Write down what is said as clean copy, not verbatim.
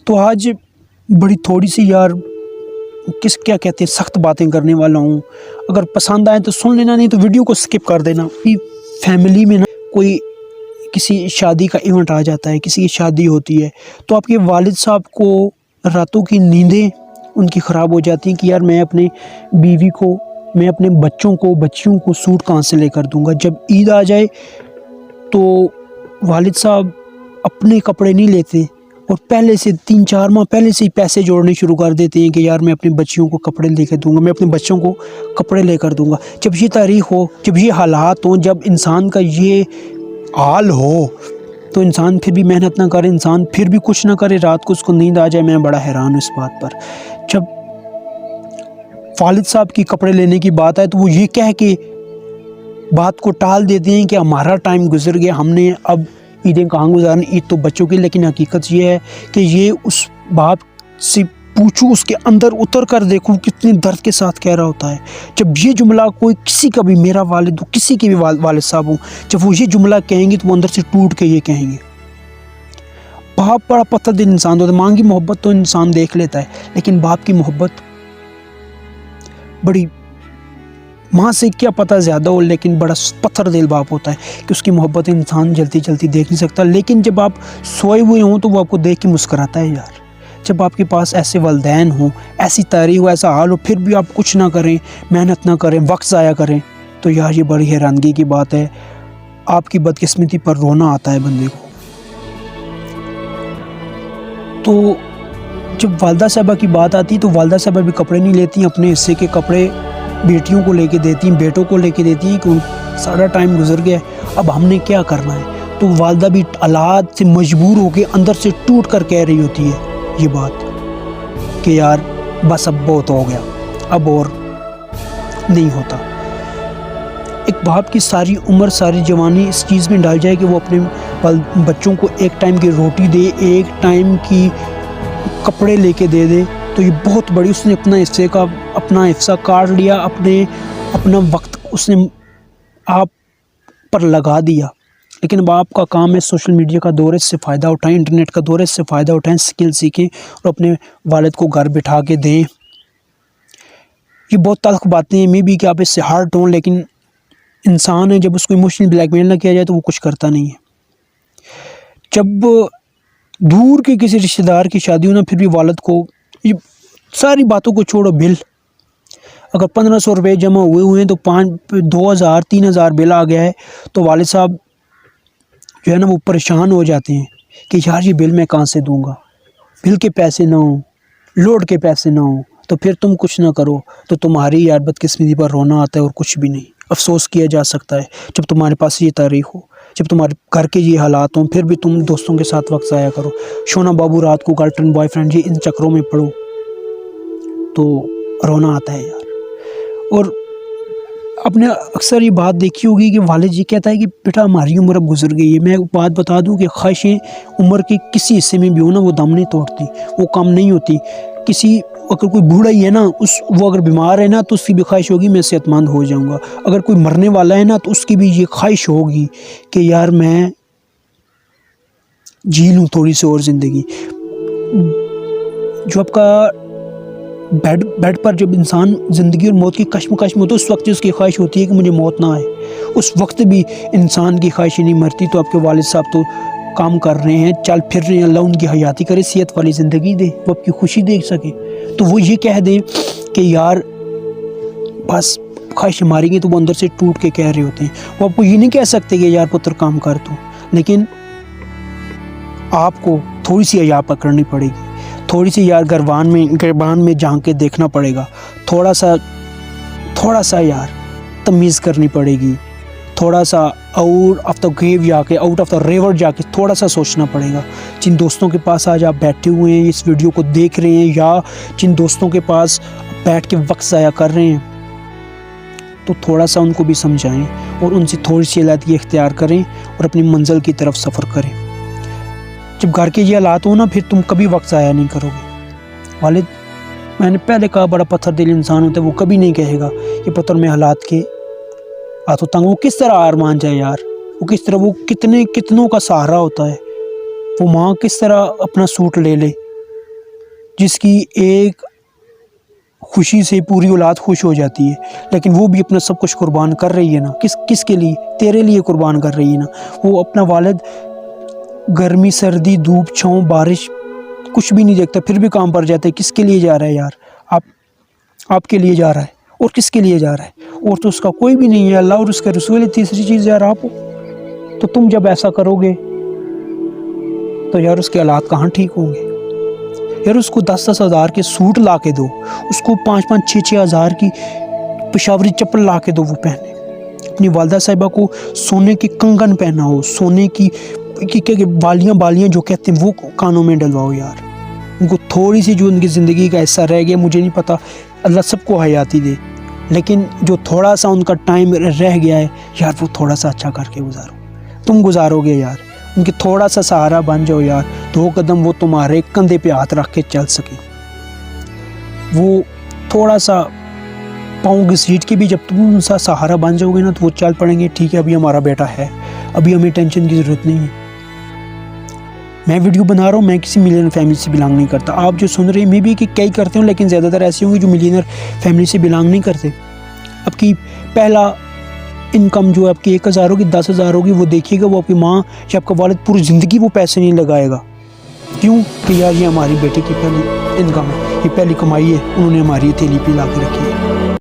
تو آج بڑی تھوڑی سی یار کیا کہتے ہیں سخت باتیں کرنے والا ہوں. اگر پسند آئے تو سن لینا، نہیں تو ویڈیو کو سکپ کر دینا. فیملی میں نا کوئی کسی شادی کا ایونٹ آ جاتا ہے، کسی کی شادی ہوتی ہے، تو آپ کے والد صاحب کو راتوں کی نیندیں ان کی خراب ہو جاتی ہیں کہ یار میں اپنے بیوی کو، میں اپنے بچوں کو، بچیوں کو سوٹ کہاں سے لے کر دوں گا. جب عید آ جائے تو والد صاحب اپنے کپڑے نہیں لیتے اور پہلے سے 3-4 ماہ پہلے سے ہی پیسے جوڑنے شروع کر دیتے ہیں کہ یار میں اپنے بچیوں کو کپڑے لے کے دوں گا، میں اپنے بچوں کو کپڑے لے کر دوں گا. جب یہ تاریخ ہو، جب یہ حالات ہوں، جب انسان کا یہ حال ہو تو انسان پھر بھی محنت نہ کرے، انسان پھر بھی کچھ نہ کرے، رات کو اس کو نیند آ جائے. میں بڑا حیران ہوں اس بات پر. جب والد صاحب کی کپڑے لینے کی بات آئے تو وہ یہ کہہ کے بات کو ٹال دیتے ہیں کہ ہمارا ٹائم گزر گیا، ہم نے اب عیدیں کہاں گزاریں، عید تو بچوں کی. لیکن حقیقت یہ ہے کہ یہ اس باپ سے پوچھو، اس کے اندر اتر کر دیکھو کتنے درد کے ساتھ کہہ رہا ہوتا ہے. جب یہ جملہ کوئی کسی کا بھی، میرا والد ہو، کسی کے بھی والد صاحب ہوں، جب وہ یہ جملہ کہیں گے تو وہ اندر سے ٹوٹ کے یہ کہیں گے. باپ بڑا پتھر دل انسان ہوتا ہے. ماں کی محبت تو انسان دیکھ لیتا ہے، لیکن باپ کی محبت بڑی، ماں سے کیا پتہ زیادہ ہو، لیکن بڑا پتھر دل باپ ہوتا ہے کہ اس کی محبت انسان جلدی جلدی دیکھ نہیں سکتا. لیکن جب آپ سوئے ہوئے ہوں تو وہ آپ کو دیکھ کے مسکراتا ہے یار. جب آپ کے پاس ایسے والدین ہوں، ایسی تاریخ ہو، ایسا حال ہو، پھر بھی آپ کچھ نہ کریں، محنت نہ کریں، وقت ضائع کریں، تو یار یہ بڑی حیرانگی کی بات ہے. آپ کی بدقسمتی پر رونا آتا ہے بندے کو. تو جب والدہ صاحبہ کی بات آتی تو والدہ صاحبہ بھی کپڑے نہیں لیتی، اپنے حصے کے کپڑے بیٹیوں کو لے کے دیتی ہیں، بیٹوں کو لے کے دیتی ہیں کہ سارا ٹائم گزر گیا ہے، اب ہم نے کیا کرنا ہے. تو والدہ بھی حالات سے مجبور ہو کے اندر سے ٹوٹ کر کہہ رہی ہوتی ہے یہ بات کہ یار بس اب بہت ہو گیا، اب اور نہیں ہوتا. ایک باپ کی ساری عمر، ساری جوانی اس چیز میں ڈال جائے کہ وہ اپنے بچوں کو ایک ٹائم کی روٹی دے، ایک ٹائم کی کپڑے لے کے دے دے، تو یہ بہت بڑی، اس نے اپنا حصہ کاٹ لیا، اپنا وقت اس نے آپ پر لگا دیا. لیکن اب آپ کا کام ہے سوشل میڈیا کا دور ہے، اس سے فائدہ اٹھائیں، انٹرنیٹ کا دور ہے، اس سے فائدہ اٹھائیں، سکل سیکھیں اور اپنے والد کو گھر بٹھا کے دیں. یہ بہت تلخ باتیں ہیں، میں بھی کہ آپ اس سے ہارٹ ہوں، لیکن انسان ہے، جب اس کو ایموشنل بلیک میل نہ کیا جائے تو وہ کچھ کرتا نہیں ہے. جب دور کے کسی رشتہ دار کی شادی ہو نا، پھر بھی والد کو، یہ ساری باتوں کو چھوڑو، بل اگر 1500 روپے جمع ہوئے ہیں تو 2000-3000 بل آ گیا ہے تو والد صاحب جو ہے نا وہ پریشان ہو جاتے ہیں کہ یار یہ بل میں کہاں سے دوں گا. بل کے پیسے نہ ہوں، لوڈ کے پیسے نہ ہوں، تو پھر تم کچھ نہ کرو تو تمہاری یار بدقسمتی پر رونا آتا ہے اور کچھ بھی نہیں. افسوس کیا جا سکتا ہے جب تمہارے پاس یہ تاریخ ہو، جب تمہارے گھر کے یہ حالات ہوں، پھر بھی تم دوستوں کے ساتھ وقت ضائع کرو. شونا بابو رات کو گرل فرینڈ بوائے فرینڈ، یہ ان چکروں میں پڑو تو رونا آتا ہے یار. اور آپ نے اکثر یہ بات دیکھی ہوگی کہ والد جی کہتا ہے کہ بیٹا ہماری عمر اب گزر گئی ہے. میں بات بتا دوں کہ خواہشیں عمر کے کسی حصے میں بھی ہو نا، وہ دم نہیں توڑتی، وہ کم نہیں ہوتی. اگر کوئی بوڑھا ہی ہے نا، وہ اگر بیمار ہے نا تو اس کی بھی خواہش ہوگی میں صحت مند ہو جاؤں گا. اگر کوئی مرنے والا ہے نا تو اس کی بھی یہ خواہش ہوگی کہ یار میں جی لوں تھوڑی سی اور زندگی. جو آپ کا بیڈ پر جب انسان زندگی اور موت کی کشمکش میں ہوتا ہے، اس وقت اس کی خواہش ہوتی ہے کہ مجھے موت نہ آئے. اس وقت بھی انسان کی خواہشیں نہیں مرتی. تو آپ کے والد صاحب تو کام کر رہے ہیں، چل پھر رہے ہیں، اللہ ان کی حیاتی کرے، صحت والی زندگی دے، وہ آپ کی خوشی دیکھ سکے. تو وہ یہ کہہ دیں کہ یار بس خواہش ماریں گے، تو وہ اندر سے ٹوٹ کے کہہ رہے ہوتے ہیں. وہ آپ کو یہ نہیں کہہ سکتے کہ یار پتر کام کر دو، لیکن آپ کو تھوڑی سی حیا پکڑنی پڑے گی، تھوڑی سی یار گربان میں جھانک کے دیکھنا پڑے گا، تھوڑا سا یار تمیز کرنی پڑے گی، تھوڑا سا آؤٹ آف دا گیو جا کے، آؤٹ آف دا ریور جا کے تھوڑا سا سوچنا پڑے گا. جن دوستوں کے پاس آج آپ بیٹھے ہوئے ہیں، اس ویڈیو کو دیکھ رہے ہیں، یا جن دوستوں کے پاس بیٹھ کے وقت ضائع کر رہے ہیں، تو تھوڑا سا ان کو بھی سمجھائیں اور ان سے تھوڑی سی علیحدگی اختیار کریں اور اپنی منزل کی طرف سفر کریں. جب گھر کے یہ حالات ہو نا، پھر تم کبھی وقت ضائع نہیں کرو گے. والد، میں نے پہلے کہا، بڑا پتھر دل انسان ہوتا ہے، وہ کبھی نہیں کہے گا کہ پتر میں حالات کے ہاتھوں تنگ. وہ کس طرح ہار مان جائے یار، وہ کس طرح، وہ کتنوں کا سہارا ہوتا ہے. وہ ماں کس طرح اپنا سوٹ لے لے جس کی ایک خوشی سے پوری اولاد خوش ہو جاتی ہے، لیکن وہ بھی اپنا سب کچھ قربان کر رہی ہے نا، کس کے لیے؟ تیرے لیے قربان کر رہی ہے نا۔ وہ اپنا والد گرمی سردی دھوپ چھاؤں بارش کچھ بھی نہیں دیکھتا، پھر بھی کام پر جاتا ہے۔ کس کے لیے جا رہا ہے یار؟ آپ کے لیے جا رہا ہے، اور کس کے لیے جا رہا ہے؟ اور تو اس کا کوئی بھی نہیں ہے، اللہ اور اس کا رسول ہے۔ تیسری چیز یار آپ ہو، تو تم جب ایسا کرو گے تو یار اس کے حالات کہاں ٹھیک ہوں گے؟ یار اس کو 10-10 ہزار کے سوٹ لا کے دو، اس کو 5-5 6-6 ہزار کی پشاوری چپل لا کے دو، وہ پہنے۔ اپنی والدہ صاحبہ کو سونے کے کنگن پہناؤ، سونے کی بالیاں جو کہتے ہیں وہ کانوں میں ڈلواؤ یار۔ ان کو تھوڑی سی جو ان کی زندگی کا حصہ رہ گیا، مجھے نہیں پتا، اللہ سب کو حیاتی دے، لیکن جو تھوڑا سا ان کا ٹائم رہ گیا ہے یار، وہ تھوڑا سا اچھا کر کے گزارو۔ تم گزارو گے یار، ان کے تھوڑا سا سہارا بن جاؤ یار، 2 قدم وہ تمہارے کندھے پہ ہاتھ رکھ کے چل سکیں۔ وہ تھوڑا سا پاؤں گھسیٹ کے بھی جب تم ان سا سہارا بن جاؤ گے نا، تو وہ چل پڑیں گے، ٹھیک ہے ابھی ہمارا بیٹا ہے، ابھی ہمیں ٹینشن کی ضرورت نہیں ہے۔ میں ویڈیو بنا رہا ہوں، میں کسی ملینر فیملی سے بلانگ نہیں کرتا۔ آپ جو سن رہے ہیں میں بھی کہ کئی کرتے ہوں، لیکن زیادہ تر ایسے ہوں گے جو ملینر فیملی سے بلانگ نہیں کرتے۔ آپ کی پہلا انکم جو آپ کی 1000 ہوگی 10,000 ہوگی، وہ دیکھیے گا، وہ آپ کی ماں یا آپ کا والد پوری زندگی وہ پیسے نہیں لگائے گا۔ کیوں کہ یار یہ ہماری بیٹے کی پہلی انکم ہے، یہ پہلی کمائی ہے، انہوں نے ہماری ہتھیلی پہ لا کے رکھی ہے۔